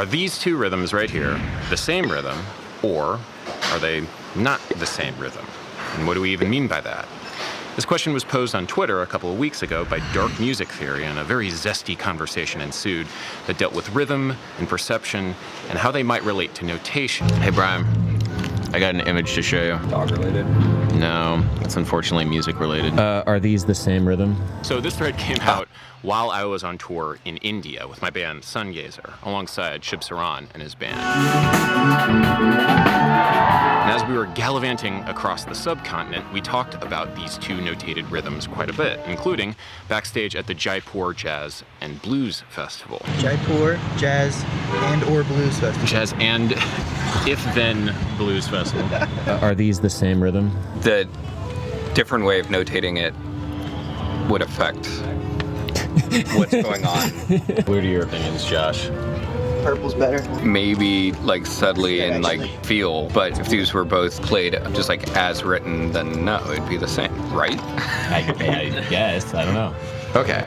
Are these two rhythms right here the same rhythm, or are they not the same rhythm? And what do we even mean by that? This question was posed on Twitter a couple of weeks ago by Dark Music Theory, and a very zesty conversation ensued that dealt with rhythm and perception and how they might relate to notation. Hey Brian, I got an image to show you. Dog related? No, it's unfortunately music related. Are these the same rhythm? So this thread came out while I was on tour in India with my band Sungazer, alongside Shubh Saran and his band. And as we were gallivanting across the subcontinent, we talked about these two notated rhythms quite a bit, including backstage at the Jaipur Jazz and Blues Festival. Jaipur Jazz and or Blues Festival. Jazz and if-then Blues Festival. Are these the same rhythm? The different way of notating it would affect what's going on. What are your opinions, Josh? Purple's better. Maybe like subtly and like feel, but if these were both played just like as written, then no, it'd be the same, right? I guess. I don't know. Okay.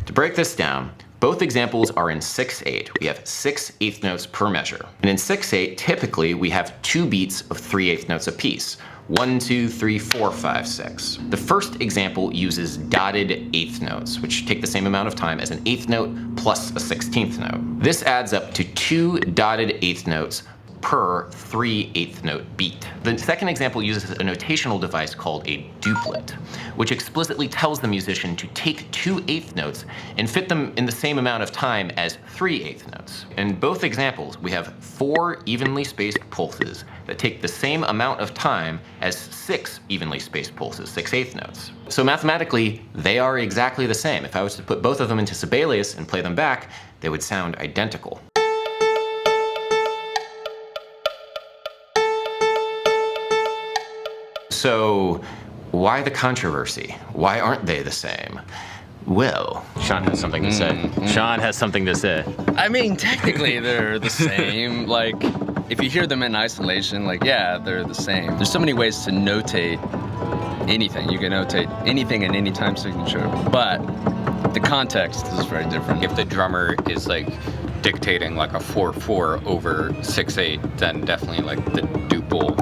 To break this down, both examples are in 6/8. We have 6 eighth notes per measure. And in 6/8, typically we have 2 beats of 3 eighth notes apiece. 1, 2, 3, 4, 5, 6. The first example uses dotted eighth notes, which take the same amount of time as an eighth note plus a 16th note. This adds up to 2 dotted eighth notes per 3 eighth note beat. The second example uses a notational device called a duplet, which explicitly tells the musician to take 2 eighth notes and fit them in the same amount of time as 3 eighth notes. In both examples, we have 4 evenly spaced pulses that take the same amount of time as 6 evenly spaced pulses, 6 eighth notes. So mathematically, they are exactly the same. If I was to put both of them into Sibelius and play them back, they would sound identical. So, why the controversy? Why aren't they the same? Well, Shawn has something to say. Shawn has something to say. I mean, technically they're the same. Like, if you hear them in isolation, like, yeah, they're the same. There's so many ways to notate anything. You can notate anything in any time signature, but the context is very different. If the drummer is like dictating like a 4/4 over 6/8, then definitely like the duple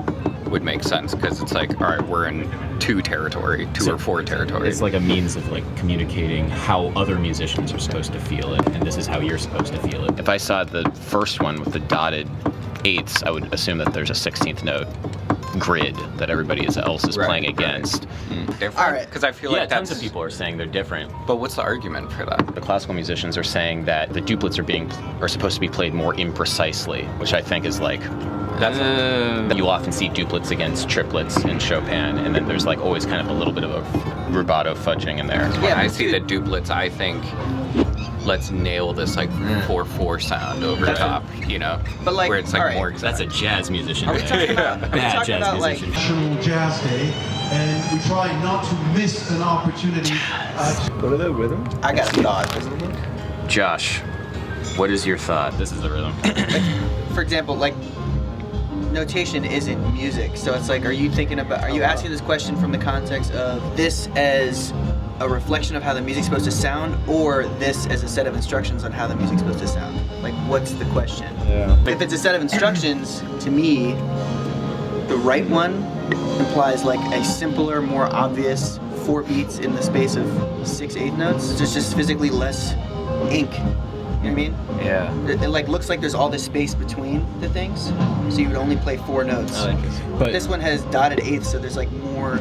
would make sense, because it's like, all right, we're in 2 territory, 2 or 4 territory. It's like a means of like communicating how other musicians are supposed to feel it, and this is how you're supposed to feel it. If I saw the first one with the dotted eighths, I would assume that there's a 16th note grid that everybody else is playing against. Different? All right. Because I feel Yeah, like that's... tons of people are saying they're different. But what's the argument for that? The classical musicians are saying that the duplets are supposed to be played more imprecisely, which I think is like, you'll often see duplets against triplets in Chopin, and then there's like always kind of a little bit of a rubato fudging in there. When I see the duplets, I think, let's nail this like 4/4 sound over top, you know? But like, where it's like all right. more exact. That's a jazz musician. Are we talking about, Bad jazz like, musician. National Jazz Day, and we try not to miss an opportunity. Go to the rhythm? I got a thought. Josh, what is your thought? This is the rhythm. For example, like, notation isn't music, so it's like, are you asking this question from the context of this as a reflection of how the music's supposed to sound, or this as a set of instructions on how the music's supposed to sound? Like, what's the question? Yeah. If it's a set of instructions, to me, the right one implies like a simpler, more obvious 4 beats in the space of 6 eighth notes. There's just physically less ink. You know what I mean? Yeah. It like looks like there's all this space between the things, so you would only play 4 notes. But This one has dotted eighths, so there's like more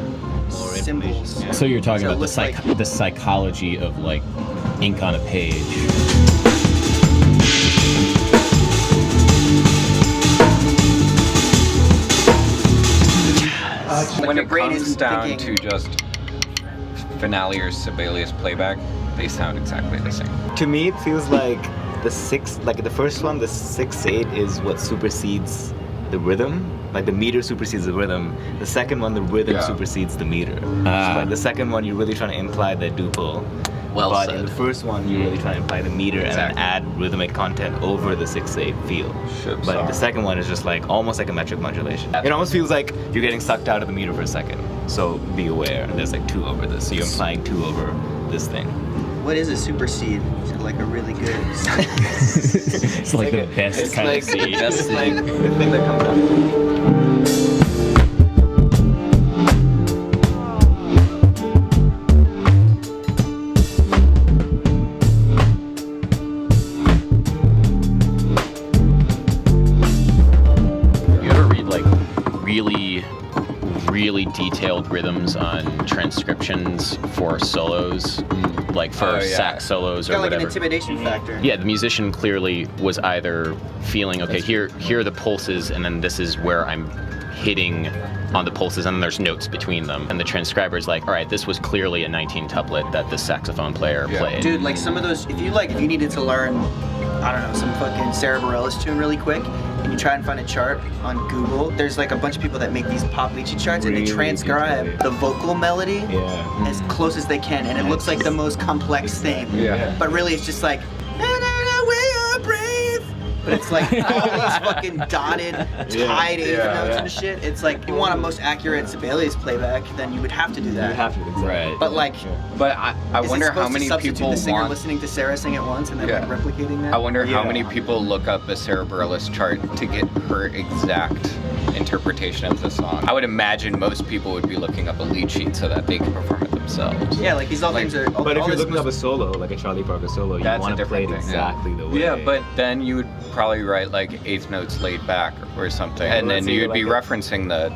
symbols. so you're talking So it about looks like- the psychology of like ink on a page. When your it brain comes isn't down thinking- to just finale or Sibelius playback, they sound exactly the same. To me, it feels like the first one, the 6/8 is what supersedes the rhythm. Like the meter supersedes the rhythm. The second one, the rhythm supersedes the meter. So like the second one, you're really trying to imply the duple. Well but said. in the first one, you're really trying to imply the meter and then add rhythmic content over the 6/8 feel. Shubh But Saran. the second one is just like almost like a metric modulation. It almost feels like you're getting sucked out of the meter for a second. So be aware. There's like 2 over this. So you're implying 2 over this thing. what is a super seed? Is it like a really good? It's like the best kind of seed. It's like the thing that comes out. Really detailed rhythms on transcriptions for solos, like for sax solos It's or got like whatever. an intimidation factor. Yeah, the musician clearly was either feeling, okay, here are the pulses, and then this is where I'm hitting on the pulses, and then there's notes between them. And the transcriber's like, all right, this was clearly a 19 tuplet that the saxophone player played. Dude, like some of those, if you needed to learn, I don't know, some fucking Sarah Bareilles tune really quick, and you try and find a chart on Google, there's like a bunch of people that make these pop lychee charts, and they transcribe the vocal melody as close as they can, and it looks like the most complex thing. Yeah. But really, it's just like, na, na, na, we are brave. But it's like all these fucking dotted, tied eighth notes and shit. It's like, if you want a most accurate Sibelius playback, then you would have to do that. You have to, exactly. Right. But like, But I is wonder it supposed how many to substitute people the singer want. listening to Sarah sing it once and then like replicating that? I wonder how many people look up a Sarah Bareilles chart to get her exact interpretation of the song. I would imagine most people would be looking up a lead sheet so that they can perform it themselves. Yeah, like these all things are. But if all you're this looking up a solo, like a Charlie Parker solo, you That's want a to play it different thing, exactly the way. Yeah, but then you would probably write like eighth notes laid back or something, and let's then say you'd be like referencing the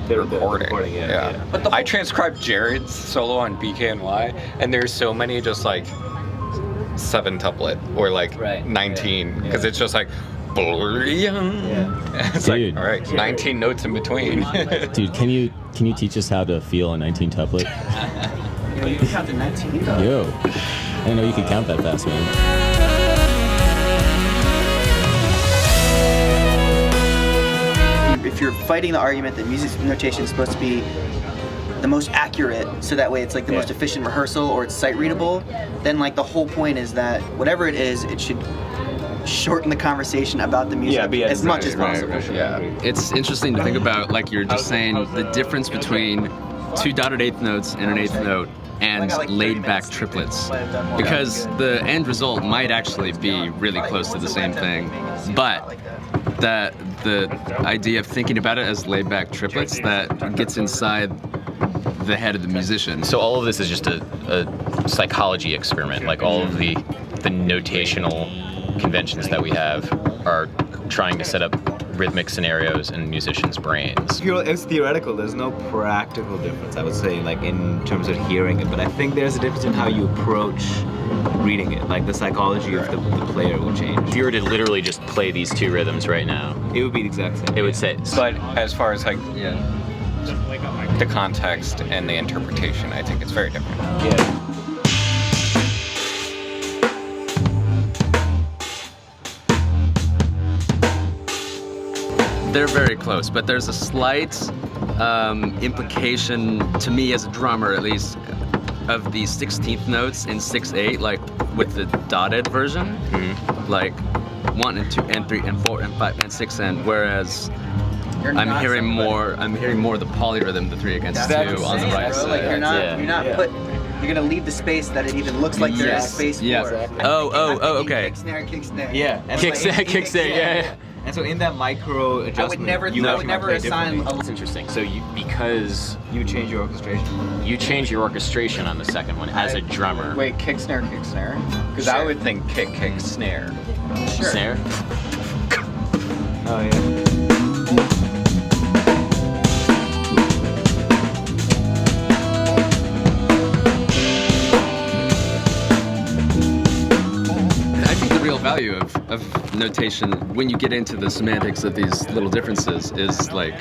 the recording. yeah. But I transcribed Jared's solo on BKNY, and there's so many just like 7 tuplet or like 19, because it's just like. It's like, Dude. all right, 19 notes in between. Dude, can you teach us how to feel a 19 tuplet? Yo, you can count to 19 though. Yo, I didn't know you could count that fast, man. If you're fighting the argument that music notation is supposed to be the most accurate, so that way it's like the most efficient rehearsal or it's sight readable, then like the whole point is that whatever it is, it should shorten the conversation about the music as much as possible. Yeah. It's interesting to think about, like you're just saying, the difference between 2 dotted eighth notes and an eighth note and laid back triplets, because the end result might actually be really close to the same thing, but that the idea of thinking about it as laid back triplets, that gets inside the head of the musician. So all of this is just a psychology experiment. Like all of the notational conventions that we have are trying to set up rhythmic scenarios in musicians' brains. It's theoretical. There's no practical difference, I would say, like in terms of hearing it. But I think there's a difference in how you approach reading it. Like the psychology of the player will change. If you were to literally just play these 2 rhythms right now, It would be the exact same. it would say. But as far as like the context and the interpretation, I think it's very different. Yeah. They're very close, but there's a slight implication, to me as a drummer at least, of the 16th notes in 6/8, like with the dotted version, like 1 and 2 and 3 and 4 and 5 and 6, and whereas I'm hearing more the polyrhythm, the 3 against 2 on the right side. Like you're gonna leave the space that it even looks like there is space for. Exactly. Oh, okay. Kick snare, kick snare. Yeah. And Kick so snare, kick snare, yeah. And so in that micro adjustment, I would never assign That's interesting. So because you change your orchestration. you change your orchestration on the second one as a drummer. Wait, kick snare? Because I would think kick, snare. Snare? Oh yeah. I think the real value of notation, when you get into the semantics of these little differences, is like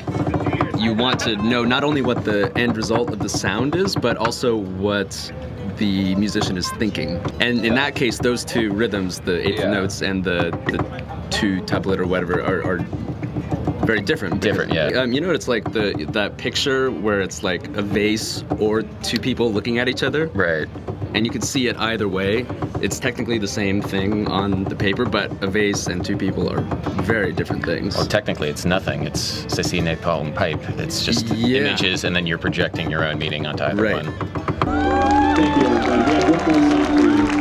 you want to know not only what the end result of the sound is, but also what the musician is thinking. And in that case, those 2 rhythms, the eighth notes and the 2 tuplet or whatever, are very different. Different, yeah. You know what it's like, that picture where it's like a vase or 2 people looking at each other? Right. And you can see it either way. It's technically the same thing on the paper, but a vase and 2 people are very different things. Well, technically, it's nothing. It's Cécile, Paul, and pipe. It's just Yeah. images, and then you're projecting your own meaning onto either Right. one. Thank you, everybody. We have one more song for you.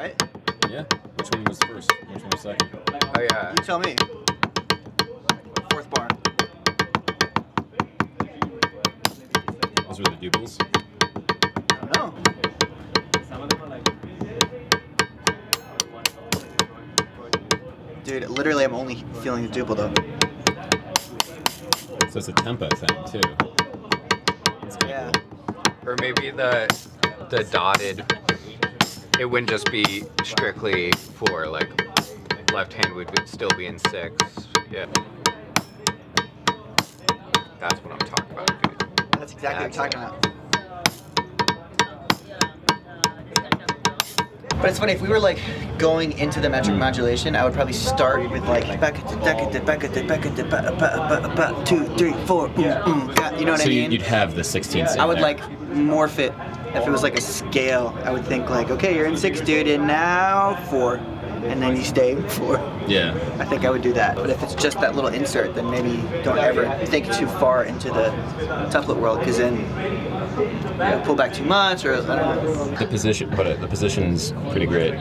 right? Yeah. Which one was first? Which one was second? Oh yeah. You tell me. Fourth bar. Those were the duples. I don't know. Dude, literally, I'm only feeling the duple though. So it's a tempo thing too. That's kinda Yeah. cool. Or maybe the dotted. It wouldn't just be strictly 4. Like left hand would still be in 6. Yeah. That's what I'm talking about, dude. That's exactly what you're talking about. But it's funny, if we were like going into the metric modulation, I would probably start with like 2, 3, 4, you know what So I mean? you'd have the 16th. I would like morph it. If it was like a scale, I would think like, okay, you're in 6, dude, and now 4, and then you stay 4. Yeah. I think I would do that. But if it's just that little insert, then maybe don't ever think too far into the tuplet world, because then you pull back too much, or I don't know. The position, but the position's pretty great.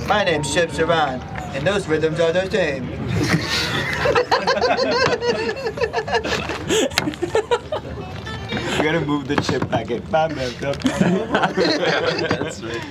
My name's Shubh Saran, and those rhythms are the same. You gotta move the chip packet. Bam, bam, bam. That's right.